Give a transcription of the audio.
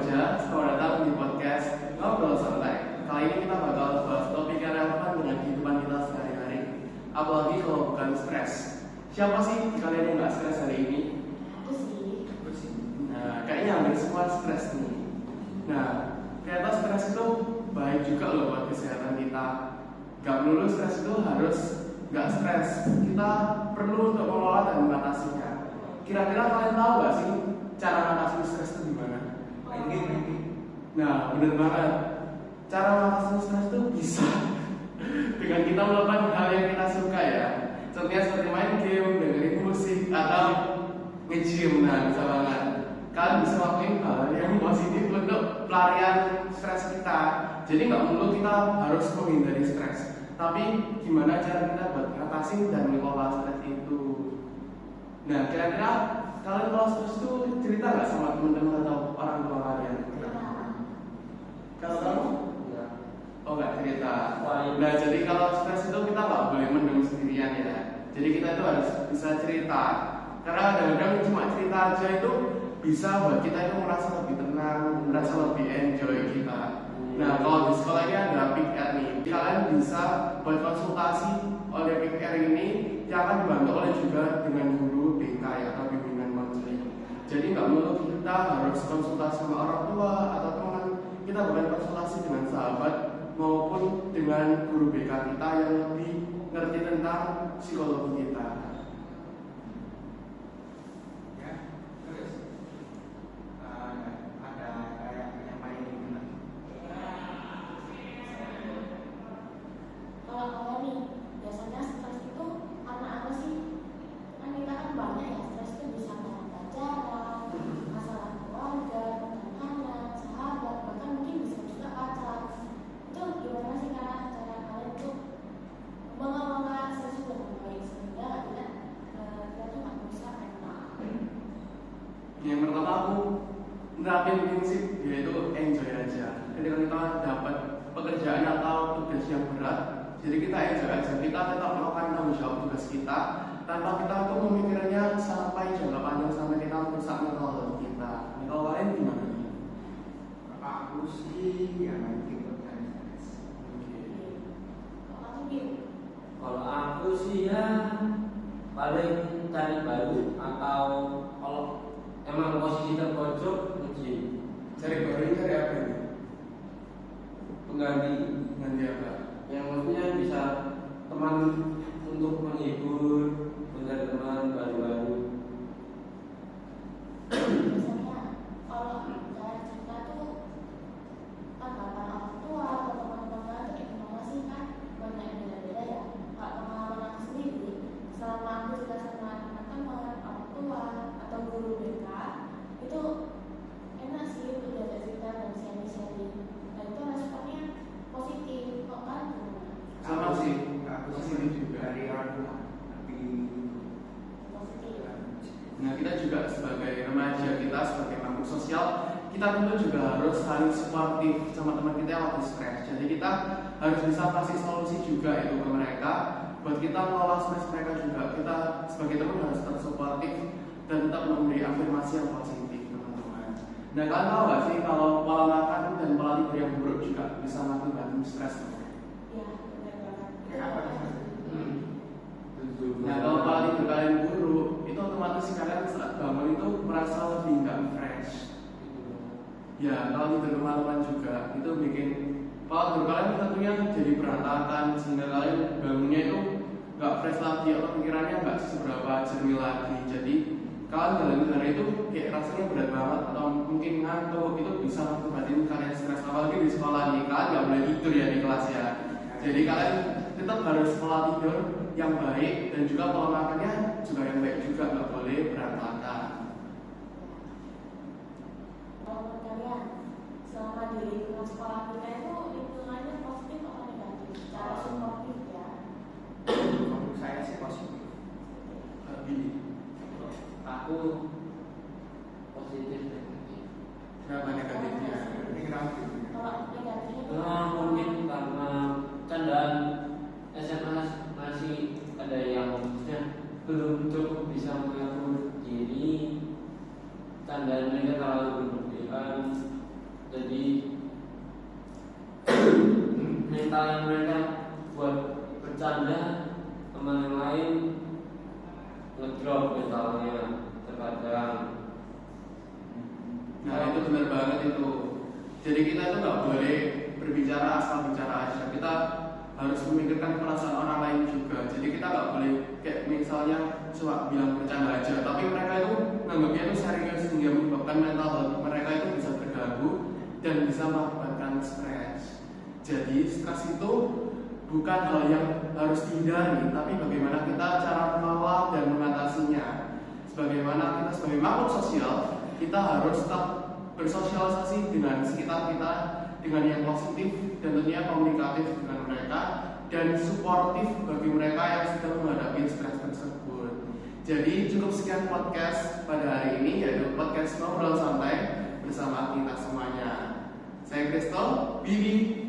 remaja, selamat datang di podcast Ngobrol Santai. Kali ini kita bakal bahas topik yang relevan dengan kehidupan kita sehari-hari, apalagi kalau bukan stres. Siapa sih di kalian yang nggak stres hari ini? Aku sih. Nah, kayaknya hampir semua stres nih. Nah, ternyata stres itu baik juga loh buat kesehatan kita. Gak melulu stres itu harus gak stres. Kita perlu untuk mengelola dan mengatasinya. Kira-kira kalian tahu gak sih cara mengatasi stres itu gimana? Nah, bener banget. Cara mengatasi stres itu bisa dengan kita melakukan hal yang kita suka ya. Contohnya seperti main game, dengerin musik, atau nge-gym. Nah, bisa banget. Kalian bisa lakuin hal yang positif untuk pelarian stres kita. Jadi nggak perlu kita harus menghindari stres, tapi gimana cara kita buat ngatasin dan mengelola stres itu. Nah, kira-kira kalian kalau stres itu cerita nggak sama teman-teman atau orang tua kalian? Kalau kamu? Oh, nggak cerita. Nah, jadi kalau stres itu kita nggak boleh mendem sendirian ya. Jadi kita itu harus bisa cerita. Karena kadang-kadang cuma cerita aja itu bisa buat kita itu merasa lebih tenang, merasa lebih enjoy kita. Nah, kalau di sekolah ini ada PIKR nih, kalian bisa buat konsultasi oleh PIKR ini yang akan dibantu oleh juga dengan guru BK atau bimbingan konseling. Jadi nggak perlu kita harus konsultasi sama orang tua atau teman, kita bukan konsultasi dengan sahabat maupun dengan guru BK kita yang lebih ngerti tentang psikologi kita. Yang pertama aku nerapin prinsip yaitu enjoy aja. Ketika kita dapat pekerjaan atau tugas yang berat, jadi kita enjoy aja. Kita tetap melakukan tanggung jawab tugas kita tanpa kita tuh memikirnya sampai jangka panjang sampai kita merusak mental health kita. Kalau kalian gimana? Aku sih yang ikut stres. Kalau aku sih ya paling cari baru, atau kalau emang posisi terpojok nge-gym. Cari baru cari apa ini? Pengganti apa? yang maksudnya bisa teman untuk menghibur, mencari teman baru-baru. Biasanya kalau cara cerita tuh tanggapan orang tua atau teman-teman tuh gimana sih, kan banyak yang beda-beda ya. Kalau pengalaman aku sendiri, selama aku cerita sama teman-teman, orang tua atau guru BK, itu enak sih untuk diajak cerita dan sharing-sharing. Dan itu responnya positif, kok kan? Sama sih, Aku positif juga. dari orang tua, tapi Positif. Nah, kita juga sebagai remaja, kita sebagai makhluk sosial, kita tentu juga harus saling suportif sama teman kita yang lagi stres. Jadi kita harus bisa kasih solusi juga itu ke mereka, buat kita mengelola stres mereka juga. Kita sebagai teman harus tetap suportif dan tetap memberi afirmasi yang positif, teman-teman. Nah, kalian tahu nggak sih kalau pola makan dan pola tidur yang buruk juga bisa mengakibatkan stres? Ya, benar banget. kenapa? Nah, kalau pola tidur kalian buruk, itu otomatis kalian saat bangun itu merasa lebih nggak fresh. Ya, kalau tidur kemalaman juga itu bikin pola tidur kalian tentunya jadi berantakan, sehingga kalian bangunnya itu nggak fresh lagi atau pikirannya nggak seberapa jernih lagi. Jadi kalian jalan hari itu kayak rasanya berat banget atau mungkin ngantuk, itu bisa mengakibatkan kalian stres. Apalagi di sekolah nih, kalian nggak boleh tidur ya di kelas ya. Jadi kalian tetap harus pola tidur yang baik dan juga pola makannya juga yang baik juga, nggak boleh berantakan. Kalau menurut kalian, selama di lingkungan sekolah kita itu lingkungannya positif atau negatif? Secara suportif ya. Menurut saya sih positif. Tapi Aku positif. kenapa negatifnya? Ini kenapa? Kalau negatifnya itu Mungkin karena candaan SMA masih ada yang maksudnya belum cukup bisa mengatur diri, candaan mereka terlalu berlebihan, Jadi mentalnya mereka buat bercanda teman yang lain ngedrop mentalnya terkadang. Nah itu benar banget itu. Jadi kita itu nggak boleh berbicara asal bicara aja. Kita harus memikirkan perasaan orang lain juga. Jadi kita nggak boleh kayak misalnya cuma bilang bercanda aja, tapi mereka itu nganggapnya itu serius hingga menyebabkan mental health mereka itu bisa terganggu dan bisa mengakibatkan stres. Jadi stres itu bukan hal yang harus dihindari, tapi bagaimana kita cara mengelola dan mengatasinya. Sebagaimana kita sebagai makhluk sosial, kita harus tetap bersosialisasi dengan sekitar kita dengan yang positif dan tentunya komunikatif dengan mereka dan suportif bagi mereka yang sedang menghadapi stres tersebut. Jadi cukup sekian podcast pada hari ini, yaitu podcast ngobrol santai bersama kita semuanya. Saya Kristo, Bibi.